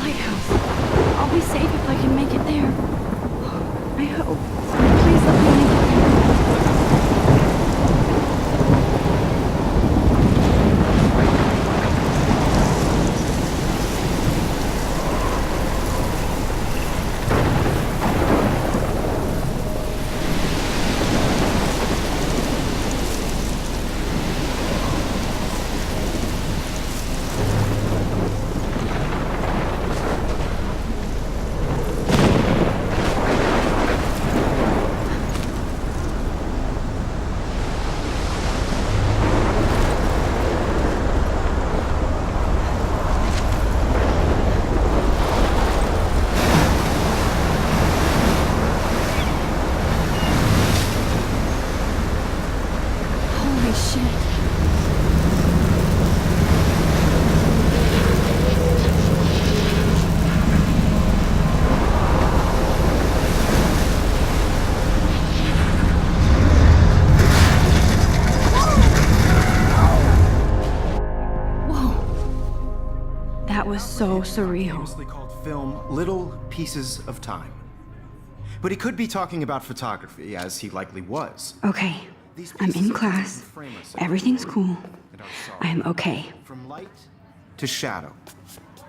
lighthouse. I'll be safe if I can make it there. I hope. Please let me make it there. That was so surreal. Famously called film Little Pieces of Time. But he could be talking about photography, as he likely was. Okay, I'm in class. Everything's cool. I'm okay. From light to shadow.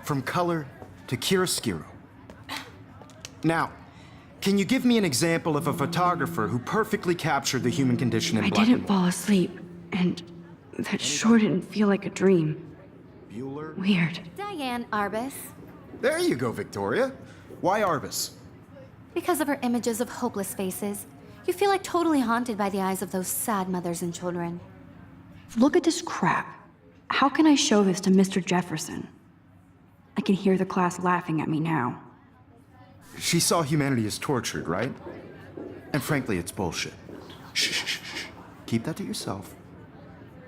From color to chiaroscuro. Now, can you give me an example of a photographer who perfectly captured the human condition in I black didn't and white? fall asleep, and that sure didn't feel like a dream. Bueller? Weird. Diane Arbus. There you go, Victoria. Why Arbus? Because of her images of hopeless faces, you feel like totally haunted by the eyes of those sad mothers and children. Look at this crap. How can I show this to Mr. Jefferson? I can hear the class laughing at me now. She saw humanity as tortured, right? And frankly, it's bullshit. Shh, shh, shh, shh. Keep that to yourself.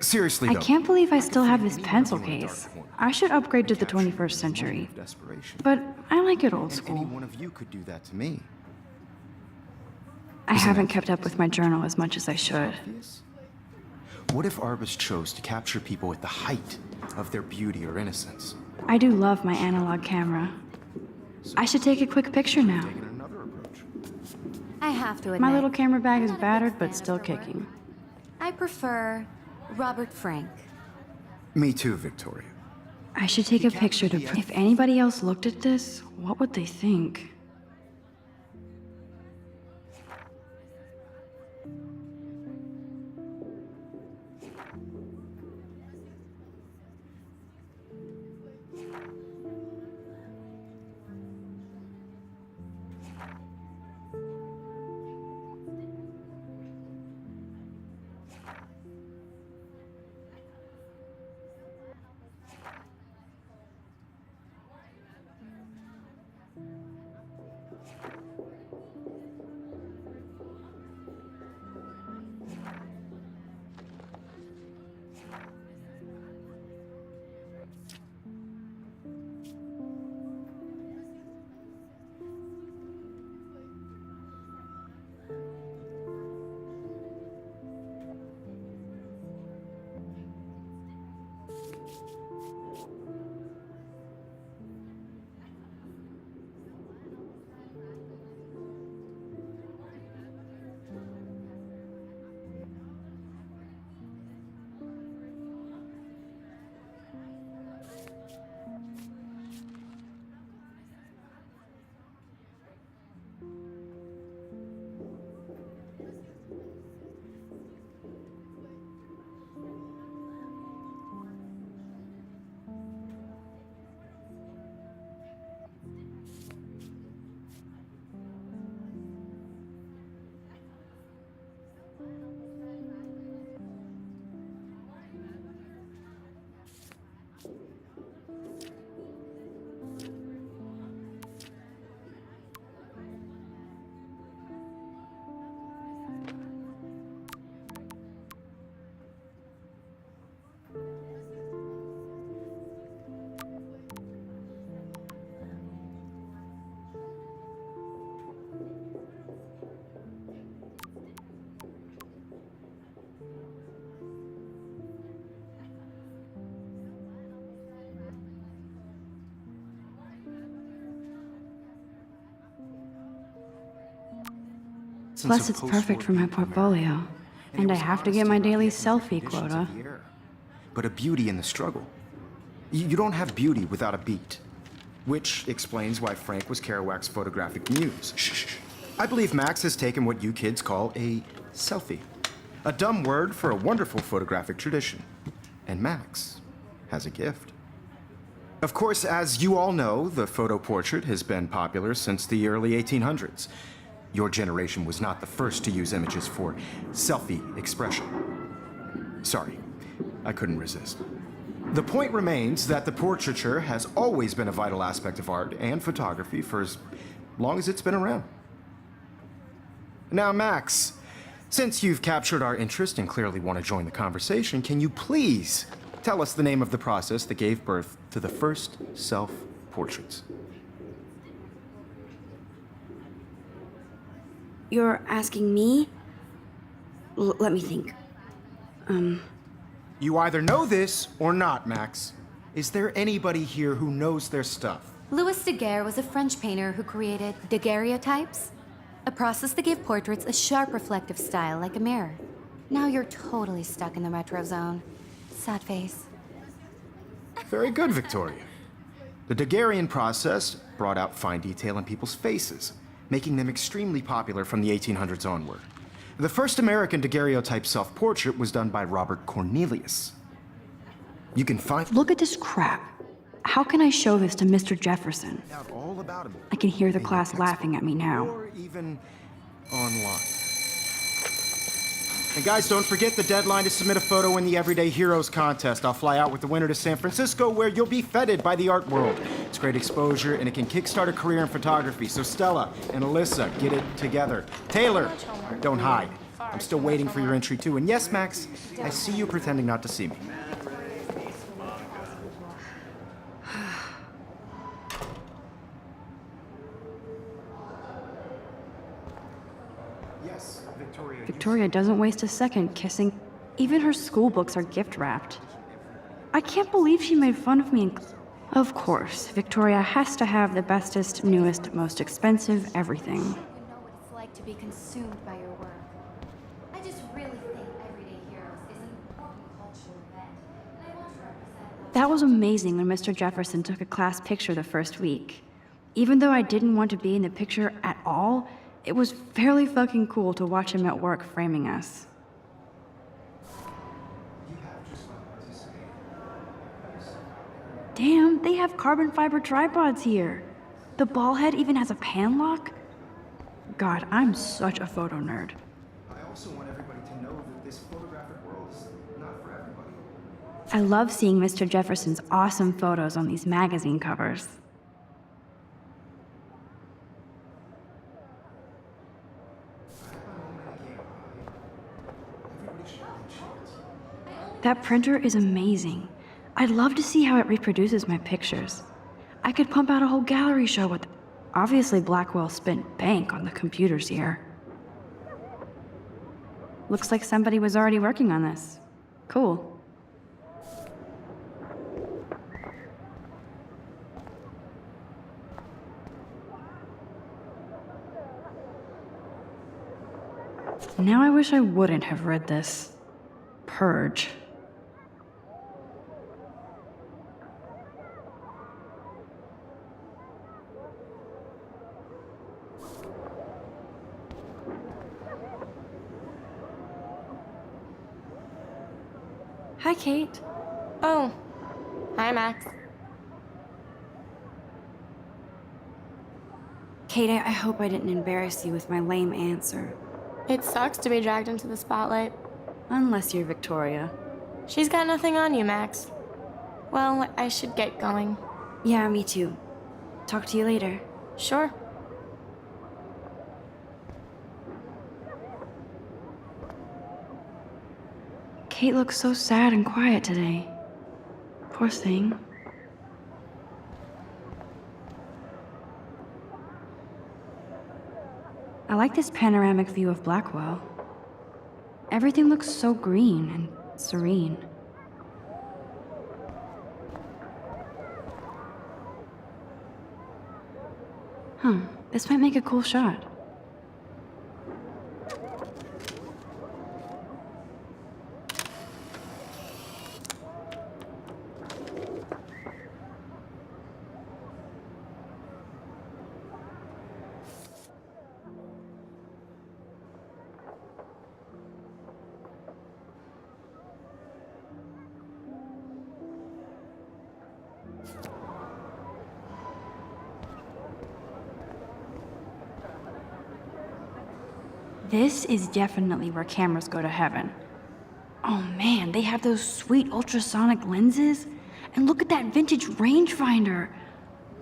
Seriously, I though. can't believe I still have this pencil case. I should upgrade to the 21st century. But I like it old And any school. one of you could do that to me. I haven't kept up with my journal as much as I should. Obvious? What if Arbus chose to capture people at the height of their beauty or innocence? I do love my analog camera. I should take a quick picture now. Taking another approach. I have to admit, My little camera bag I'm is not a big battered, fan but of still her work. kicking. I prefer Robert Frank. Me too, Victoria. I should take a picture to... If anybody else looked at this, what would they think? essence Plus, of it's post-war perfect for my beauty, America. portfolio. And And it I was have to honesty get my about the daily economic selfie conditions of quota. the era, but a beauty in the struggle. You don't have beauty without a beat. Which explains why Frank was Kerouac's photographic muse. Shh. I believe Max has taken what you kids call a selfie. A dumb word for a wonderful photographic tradition. And Max has a gift. Of course, as you all know, the photo portrait has been popular since the early 1800s. Your generation was not the first to use images for selfie expression. Sorry, I couldn't resist. The point remains that the portraiture has always been a vital aspect of art and photography for as long as it's been around. Now, Max, since you've captured our interest and clearly want to join the conversation, can you please tell us the name of the process that gave birth to the first self-portraits? You're asking me? Let me think. You either know this or not, Max. Is there anybody here who knows their stuff? Louis Daguerre was a French painter who created daguerreotypes, a process that gave portraits a sharp reflective style like a mirror. Now you're totally stuck in the retro zone. Sad face. Very good, Victoria. The Daguerrean process brought out fine detail in people's faces, making them extremely popular from the 1800s onward. The first American daguerreotype self-portrait was done by Robert Cornelius. You can find Look at this crap. How can I show this to Mr. Jefferson? out all about him. I can hear the in your class laughing textbook at me now. Or even online. And guys, don't forget the deadline to submit a photo in the Everyday Heroes contest. I'll fly out with the winner to San Francisco, where you'll be feted by the art world. It's great exposure, and it can kickstart a career in photography. So Stella and Alyssa, get it together. Taylor, don't hide. I'm still waiting for your entry too. And yes, Max, I see you pretending not to see me. Yes, Victoria. Victoria doesn't waste a second kissing. Even her school books are gift wrapped. I can't believe she made fun of me. Of course, Victoria has to have the bestest, newest, most expensive everything. You know what it's like to be consumed by your work. I just really think Everyday Heroes is an important cultural event, and I want to represent That was amazing when Mr. Jefferson took a class picture the first week. Even though I didn't want to be in the picture at all, it was fairly fucking cool to watch him at work framing us. Damn, they have carbon fiber tripods here. The ball head even has a pan lock. God, I'm such a photo nerd. I also want everybody to know that this photographic world is not for everybody. I love seeing Mr. Jefferson's awesome photos on these magazine covers. That printer is amazing. I'd love to see how it reproduces my pictures. I could pump out a whole gallery show with... Obviously, Blackwell spent bank on the computers here. Looks like somebody was already working on this. Cool. Now I wish I wouldn't have read this. Purge. Hi, Kate. Oh, hi, Max. Kate, I hope I didn't embarrass you with my lame answer. It sucks to be dragged into the spotlight. Unless you're Victoria. She's got nothing on you, Max. Well, I should get going. Yeah, me too. Talk to you later. Sure. Kate looks so sad and quiet today. Poor thing. I like this panoramic view of Blackwell. Everything looks so green and serene. This might make a cool shot. This is definitely where cameras go to heaven. Oh man, they have those sweet ultrasonic lenses. And look at that vintage rangefinder.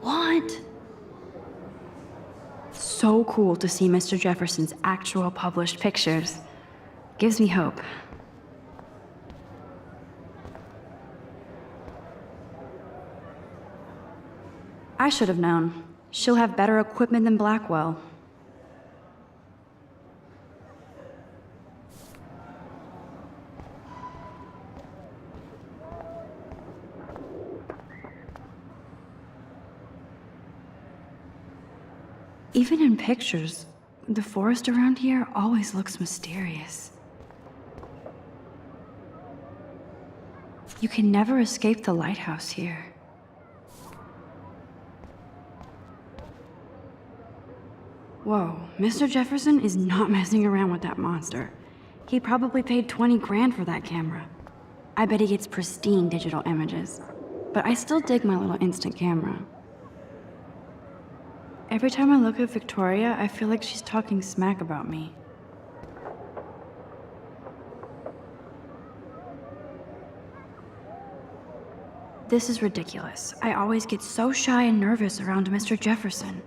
What? So cool to see Mr. Jefferson's actual published pictures. Gives me hope. I should have known. She'll have better equipment than Blackwell. Even in pictures, the forest around here always looks mysterious. You can never escape the lighthouse here. Whoa, Mr. Jefferson is not messing around with that monster. He probably paid 20 grand for that camera. I bet he gets pristine digital images. But I still dig my little instant camera. Every time I look at Victoria, I feel like she's talking smack about me. This is ridiculous. I always get so shy and nervous around Mr. Jefferson.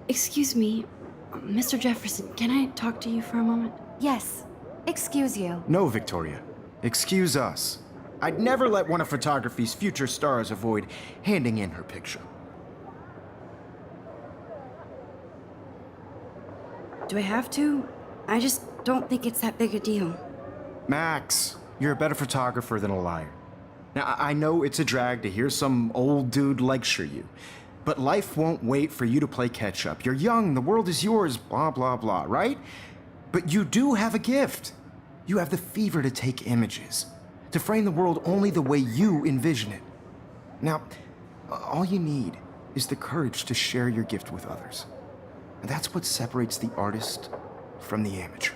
Excuse me, Mr. Jefferson, can I talk to you for a moment? Yes. Excuse you. No, Victoria. Excuse us. I'd never let one of photography's future stars avoid handing in her picture. Do I have to? I just don't think it's that big a deal. Max, you're a better photographer than a liar. Now, I know it's a drag to hear some old dude lecture you, but life won't wait for you to play catch-up. You're young, the world is yours, blah, blah, blah, right? But you do have a gift. You have the fever to take images, to frame the world only the way you envision it. Now, all you need is the courage to share your gift with others. And that's what separates the artist from the amateur.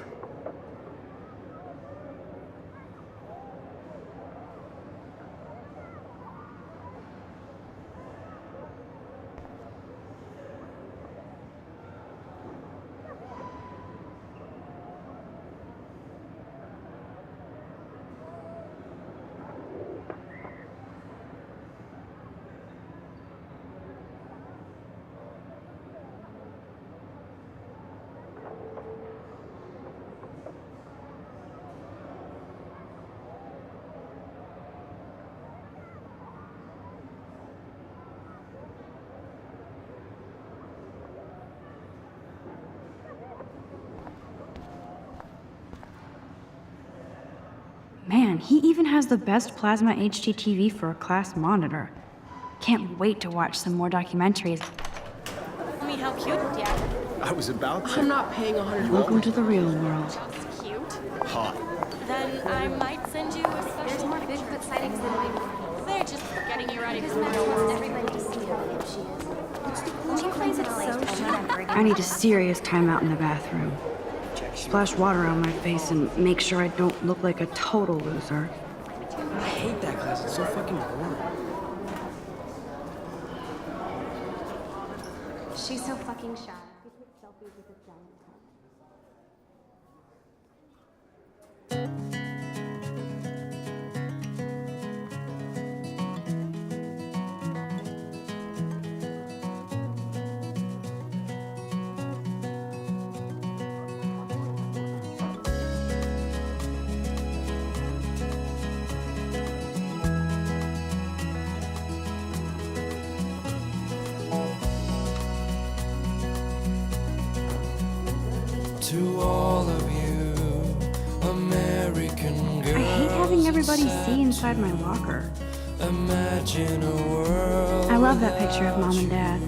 Man, he even has the best plasma HD TV for a class monitor. Can't wait to watch some more documentaries. I mean, how cute, yeah. I was about to. I'm not paying $100. Welcome to the real world. That's cute. Hot. Then I might send you a special. There's more Bigfoot sightings than mine. They're just getting you ready Because for the Max real wants world. everybody to see how cute she is. She plays it so shy. I need a serious timeout in the bathroom. Splash water on my face and make sure I don't look like a total loser. I hate that class. It's so fucking boring. She's so fucking shy. To all of you, American girls, I hate having everybody see inside my locker. imagine a world. I love that picture of Mom and Dad.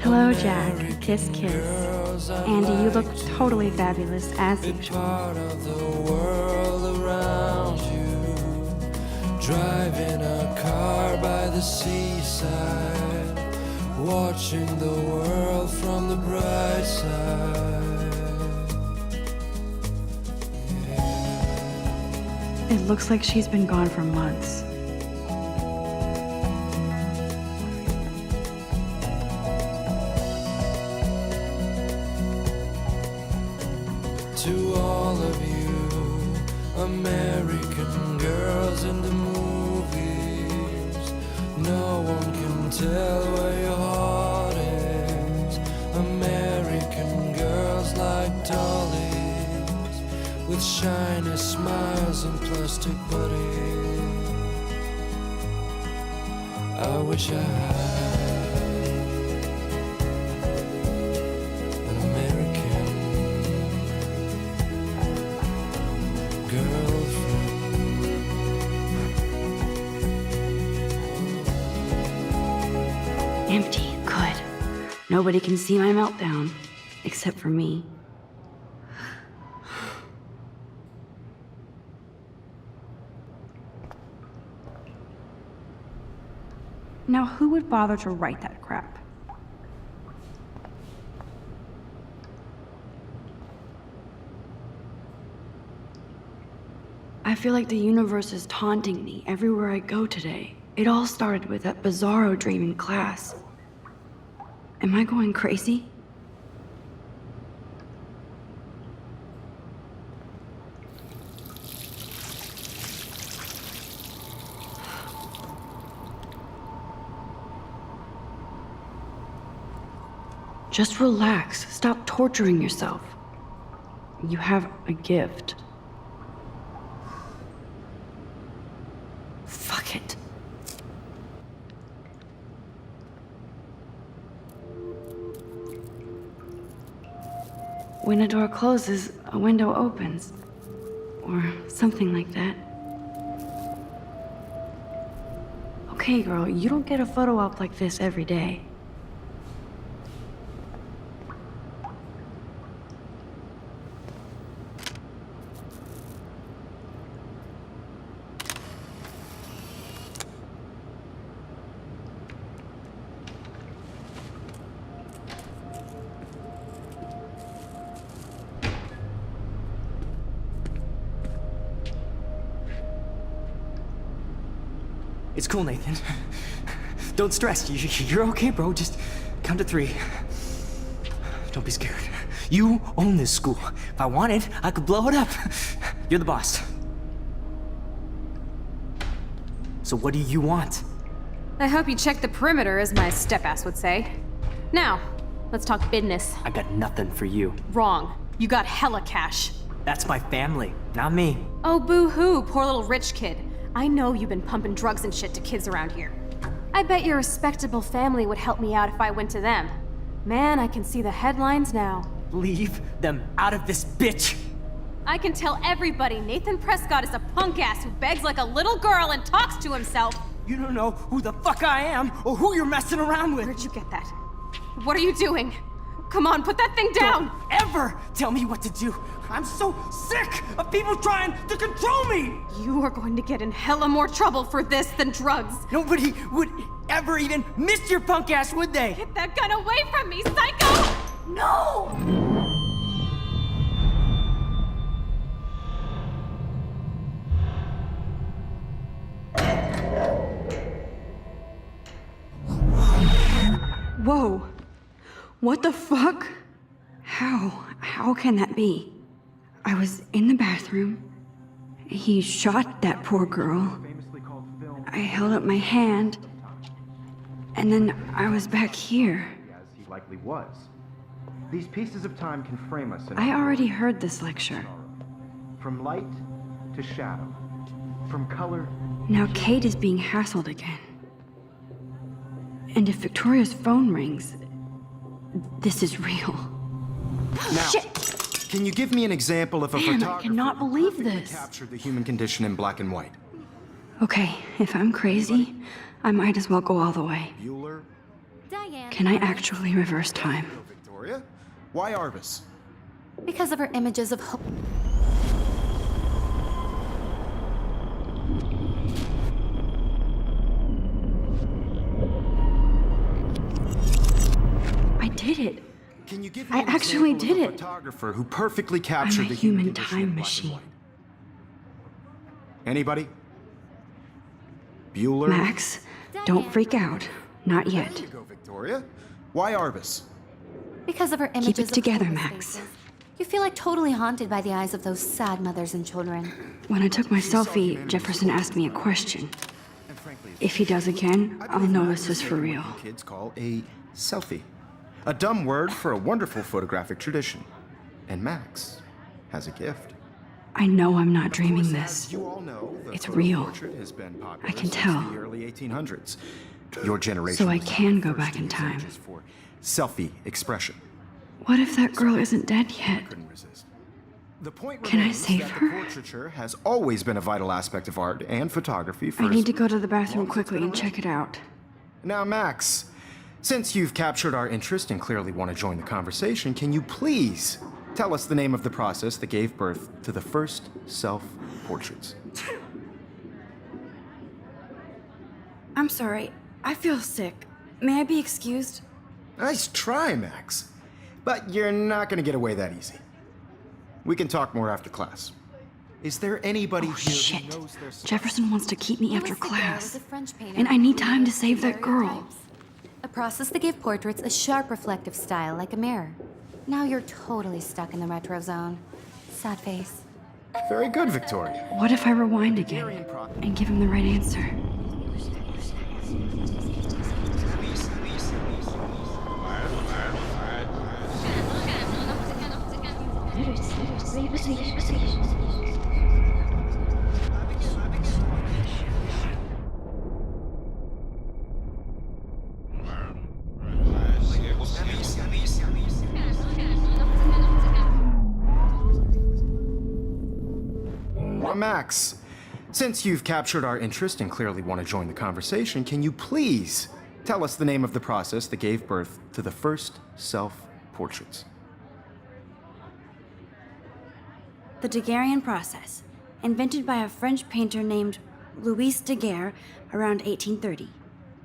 Hello, Jack. Kiss, kiss. Andy, you look totally fabulous, as usual. Part of the world around you, driving a car by the seaside, watching the world from the bright side. It looks like she's been gone for months. To all of you American girls in the movies, no one can tell where your heart is. American girls like dollies, with shiny smiles and plastic bodies. I wish I had an American girlfriend. Empty. Good. Nobody can see my meltdown. Except for me. Now, who would bother to write that crap? I feel like the universe is taunting me everywhere I go today. It all started with that bizarro dream in class. Am I going crazy? Just relax. Stop torturing yourself. You have a gift. Fuck it. When a door closes, a window opens. Or something like that. Okay, girl, you don't get a photo op like this every day. It's cool, Nathan. Don't stress. You're okay, bro. Just count to 3. Don't be scared. You own this school. If I wanted, I could blow it up. You're the boss. So what do you want? I hope you checked the perimeter, as my step-ass would say. Now, let's talk business. I got nothing for you. Wrong. You got hella cash. That's my family, not me. Oh, boo-hoo, poor little rich kid. I know you've been pumping drugs and shit to kids around here. I bet your respectable family would help me out if I went to them. Man, I can see the headlines now. Leave them out of this bitch! I can tell everybody Nathan Prescott is a punk ass who begs like a little girl and talks to himself. You don't know who the fuck I am or who you're messing around with. Where'd you get that? What are you doing? Come on, put that thing down! Don't ever tell me what to do. I'm so sick of people trying to control me! You are going to get in hella more trouble for this than drugs. Nobody would ever even miss your punk ass, would they? Get that gun away from me, psycho! No! Whoa. What the fuck? How can that be? I was in the bathroom. He shot that poor girl. I held up my hand. And then I was back here. As he likely was. These pieces of time can frame us in I already heard this lecture. from light to shadow, from color. Now Kate is being hassled again. And if Victoria's phone rings, this is real. Now, Shit! can you give me an example of a Damn, I photographer cannot who believe perfectly this. captured the human condition in black and white? Okay, if I'm crazy, I might as well go all the way. Bueller? Diane. Can I actually reverse time? Victoria? Why Arvis? Because of her images of hope. I did it. Can you give I me an actually example did of a it. photographer who perfectly I'm captured a the human condition time in black and machine. white? Anybody? Bueller? Max, don't freak out. Not There yet. you go, Victoria. Why Arvis? Because of her images Keep it together, of Max. spaces. You feel like totally haunted by the eyes of those sad mothers and children. When I took my selfie, Jefferson asked me a question. If he does again, I'll know this is for real. Kids call a selfie. A dumb word for a wonderful photographic tradition. And Max has a gift. I know I'm not dreaming this. You all know, the It's photo real. portrait has been popular I can since tell. the early 1800s. Your generation. So I was can the go first back to in use time. images for selfie expression. What if that girl isn't dead yet? Couldn't resist. The point Can I remains save that her? the portraiture has always been a vital aspect of art and photography for I need to go to the bathroom quickly and check it out. Now, Max, since you've captured our interest and clearly want to join the conversation, can you please tell us the name of the process that gave birth to the first self-portraits? I'm sorry. I feel sick. May I be excused? Nice try, Max. But you're not going to get away that easy. We can talk more after class. Is there anybody Oh, here shit. who knows their Jefferson wants to keep me after Louis Daguerre class. was a French painter And I who need time to created save that girl. daguerreotypes, a process that gave portraits a sharp reflective style like a mirror. Now you're totally stuck in the retro zone. Sad face. Very good, Victoria. What if I rewind again and give him the right answer? Max, since you've captured our interest and clearly want to join the conversation, can you please tell us the name of the process that gave birth to the first self-portraits? The Daguerrean process, invented by a French painter named Louis Daguerre around 1830.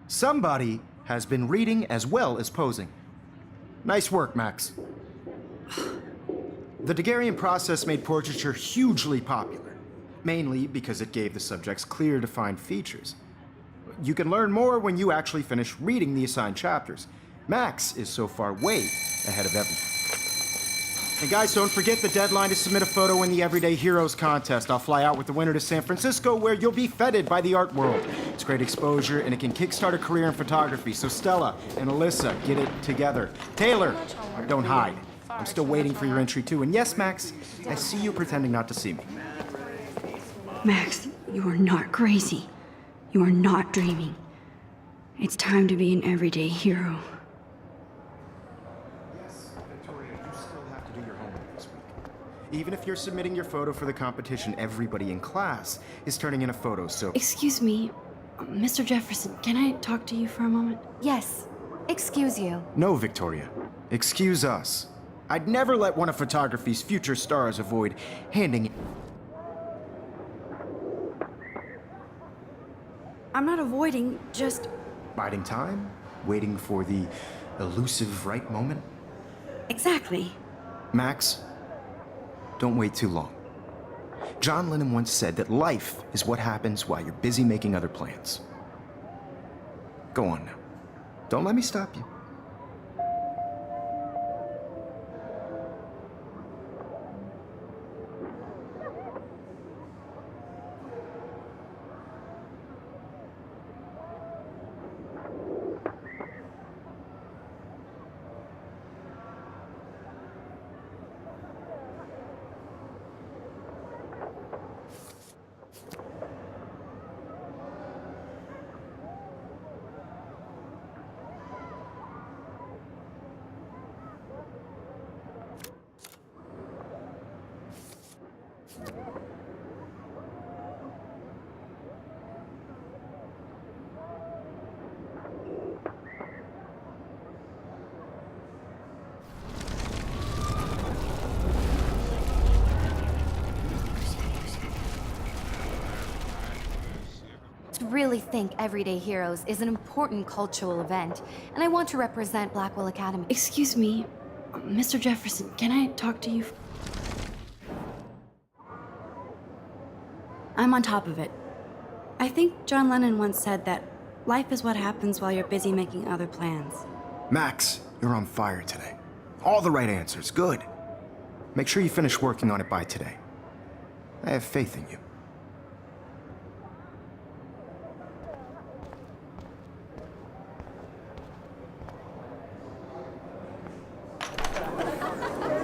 Somebody has been reading as well as posing. Nice work, Max. The Daguerrean process made portraiture hugely popular, mainly because it gave the subjects clear, defined features. You can learn more when you actually finish reading the assigned chapters. Max is so far way ahead of everyone. And guys, don't forget the deadline to submit a photo in the Everyday Heroes contest. I'll fly out with the winner to San Francisco, where you'll be feted by the art world. It's great exposure, and it can kickstart a career in photography. So Stella and Alyssa, get it together. Taylor, don't hide. I'm still waiting for your entry too. And yes, Max, I see you pretending not to see me. Max, you are not crazy. You are not dreaming. It's time to be an everyday hero. Victoria, you still have to do your homework this week. Even if you're submitting your photo for the competition, everybody in class is turning in a photo, so... Excuse me, Mr. Jefferson, can I talk to you for a moment? Yes. Excuse you. No, Victoria. Excuse us. I'd never let one of photography's future stars avoid handing... I'm not avoiding, just... Biding time? Waiting for the elusive right moment? Exactly. Max, don't wait too long. John Lennon once said that life is what happens while you're busy making other plans. Go on now. Don't let me stop you. Really think Everyday Heroes is an important cultural event, and I want to represent Blackwell Academy. Excuse me, Mr. Jefferson, can I talk to you? I'm on top of it. I think John Lennon once said that life is what happens while you're busy making other plans. Max, you're on fire today. All the right answers. Good. Make sure you finish working on it by today. I have faith in you.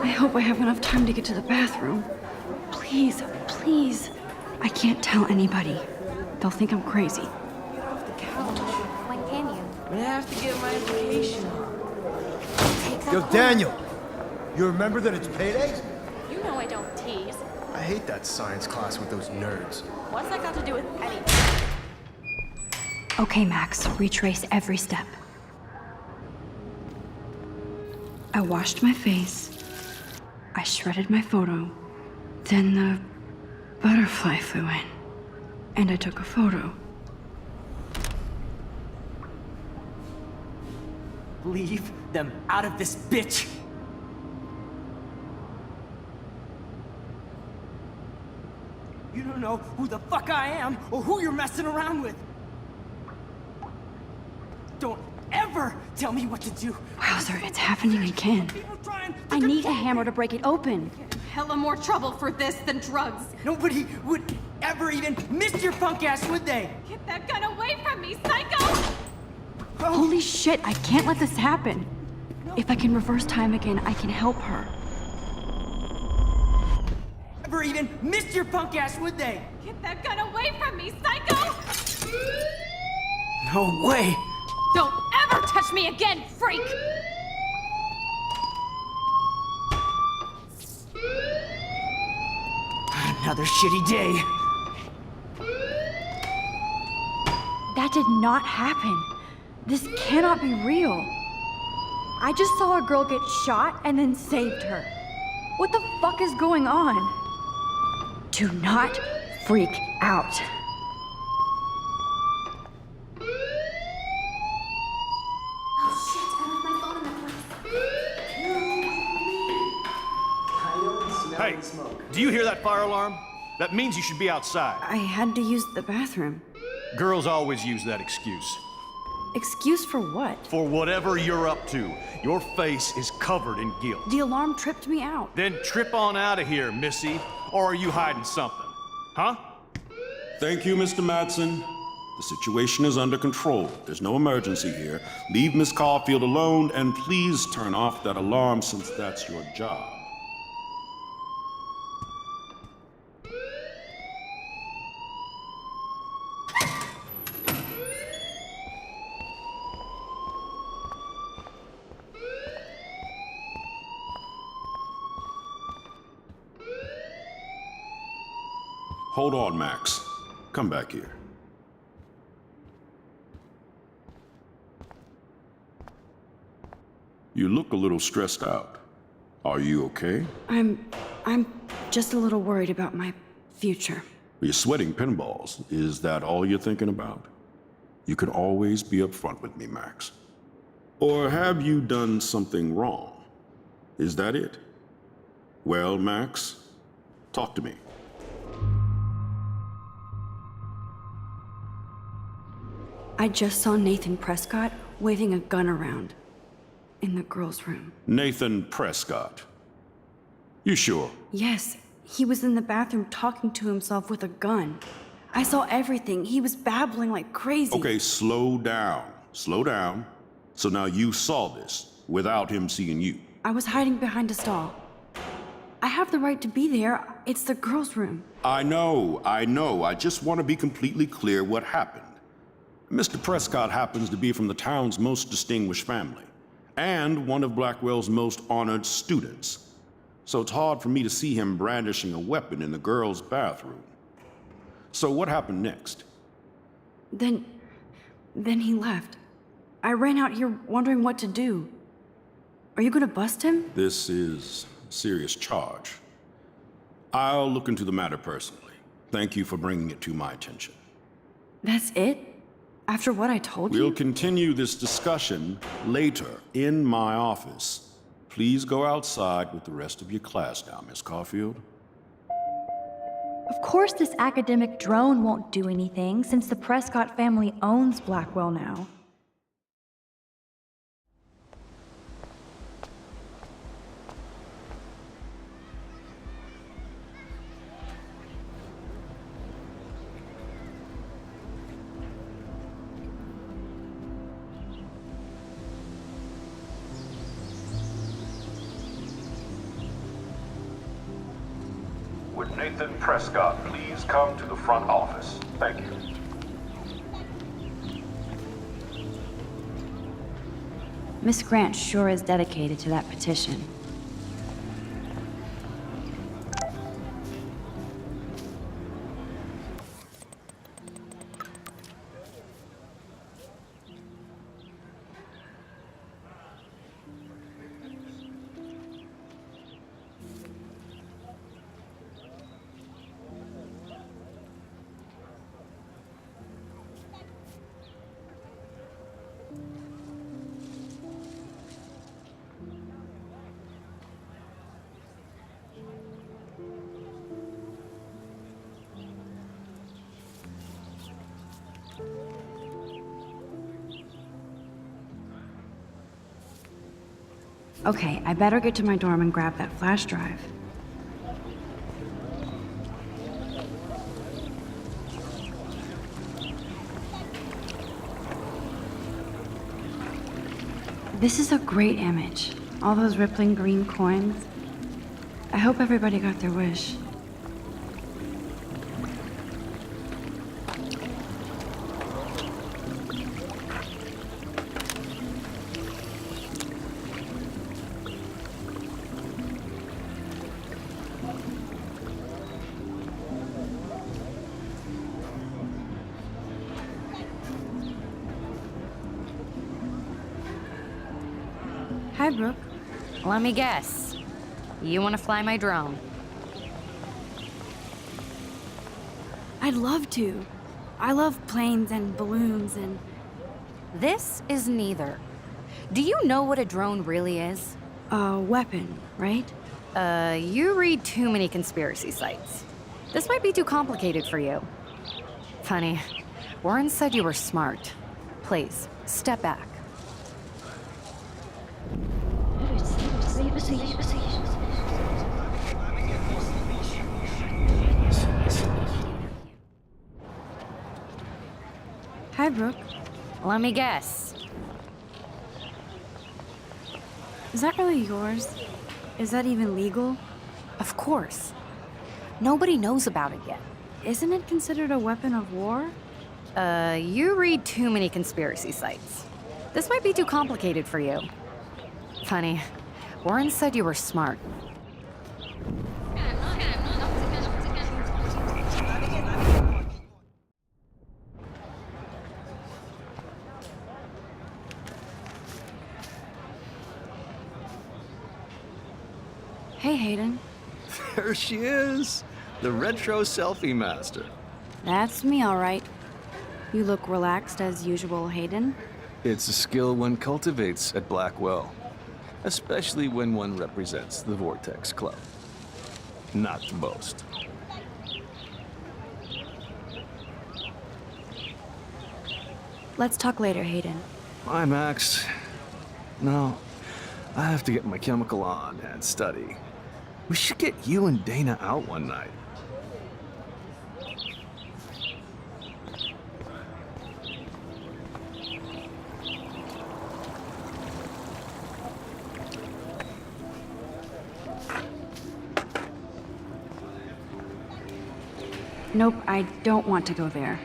I hope I have enough time to get to the bathroom. Please, please. I can't tell anybody. They'll think I'm crazy. When can you? I'm gonna have to get my education. Yo, Daniel! You remember that it's payday? You know I don't tease. I hate that science class with those nerds. What's that got to do with anything? Okay, Max, retrace every step. I washed my face. I shredded my photo. Then the butterfly flew in. And I took a photo. Leave them out of this bitch! You don't know who the fuck I am or who you're messing around with. Don't ever tell me what to do. Wowzer, it's happening again. People trying to I need a control hammer to break it open. Hella more trouble for this than drugs. Nobody would ever even miss your punk ass, would they? Get that gun away from me, psycho! Holy shit, I can't let this happen. If I can reverse time again, I can help her. Ever even miss your punk ass, would they? Get that gun away from me, psycho! No way! Don't ever touch me again, freak! Another shitty day. That did not happen. This cannot be real. I just saw a girl get shot and then saved her. What the fuck is going on? Do not freak out. Hey, do you hear that fire alarm? That means you should be outside. I had to use the bathroom. Girls always use that excuse. Excuse for what? For whatever you're up to, your face is covered in guilt. The alarm tripped me out. Then trip on out of here, Missy. Or are you hiding something? Huh? Thank you, Mr. Madsen. The situation is under control. There's no emergency here. Leave Miss Caulfield alone, and please turn off that alarm since that's your job. Hold on, Max. Come back here. You look a little stressed out. Are you okay? I'm just a little worried about my future. You're sweating pinballs. Is that all you're thinking about? You can always be upfront with me, Max. Or have you done something wrong? Is that it? Well, Max, talk to me. I just saw Nathan Prescott waving a gun around in the girls' room. Nathan Prescott. You sure? Yes, he was in the bathroom talking to himself with a gun. I saw everything. He was babbling like crazy. Okay, slow down. Slow down. So now you saw this without him seeing you. I was hiding behind a stall. I have the right to be there. It's the girls' room. I know. I just want to be completely clear what happened. Mr. Prescott happens to be from the town's most distinguished family, and one of Blackwell's most honored students. So it's hard for me to see him brandishing a weapon in the girls' bathroom. So what happened next? Then he left. I ran out here wondering what to do. Are you gonna bust him? This is a serious charge. I'll look into the matter personally. Thank you for bringing it to my attention. That's it? After what I told you? We'll continue this discussion later in my office. Please go outside with the rest of your class now, Miss Caulfield. Of course this academic drone won't do anything since the Prescott family owns Blackwell now. Would Nathan Prescott please come to the front office? Thank you. Miss Grant sure is dedicated to that petition. Okay, I better get to my dorm and grab that flash drive. This is a great image. All those rippling green coins. I hope everybody got their wish. Hi, Brooke. Let me guess. You want to fly my drone? I'd love to. I love planes and balloons and... This is neither. Do you know what a drone really is? a weapon, right? You read too many conspiracy sites. This might be too complicated for you. Funny, Warren said you were smart. Please, step back. Hi, Brooke. Let me guess. Is that really yours? Is that even legal? Of course. Nobody knows about it yet. Isn't it considered a weapon of war? You read too many conspiracy sites. This might be too complicated for you. Funny, Warren said you were smart. Hey, Hayden. There she is, the retro selfie master. That's me, all right. You look relaxed as usual, Hayden. It's a skill one cultivates at Blackwell, especially when one represents the Vortex Club. Not to boast. Let's talk later, Hayden. Bye, Max. No, I have to get my chemical on and study. We should get you and Dana out one night. Nope, I don't want to go there.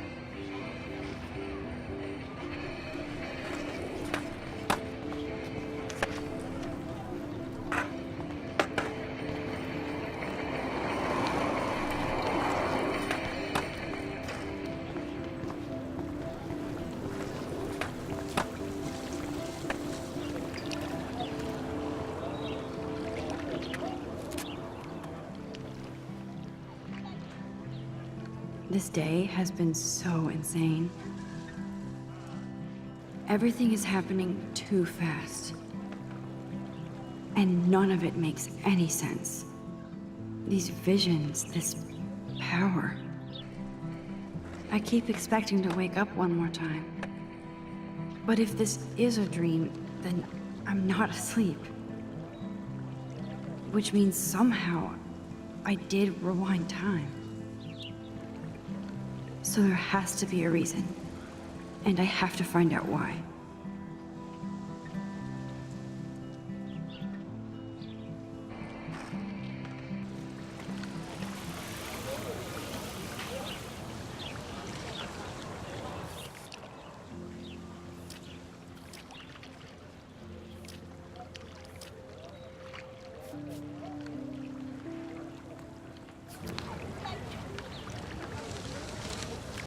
This day has been so insane. Everything is happening too fast. And none of it makes any sense. These visions, this power. I keep expecting to wake up one more time. But if this is a dream, then I'm not asleep. Which means somehow I did rewind time. So there has to be a reason, and I have to find out why.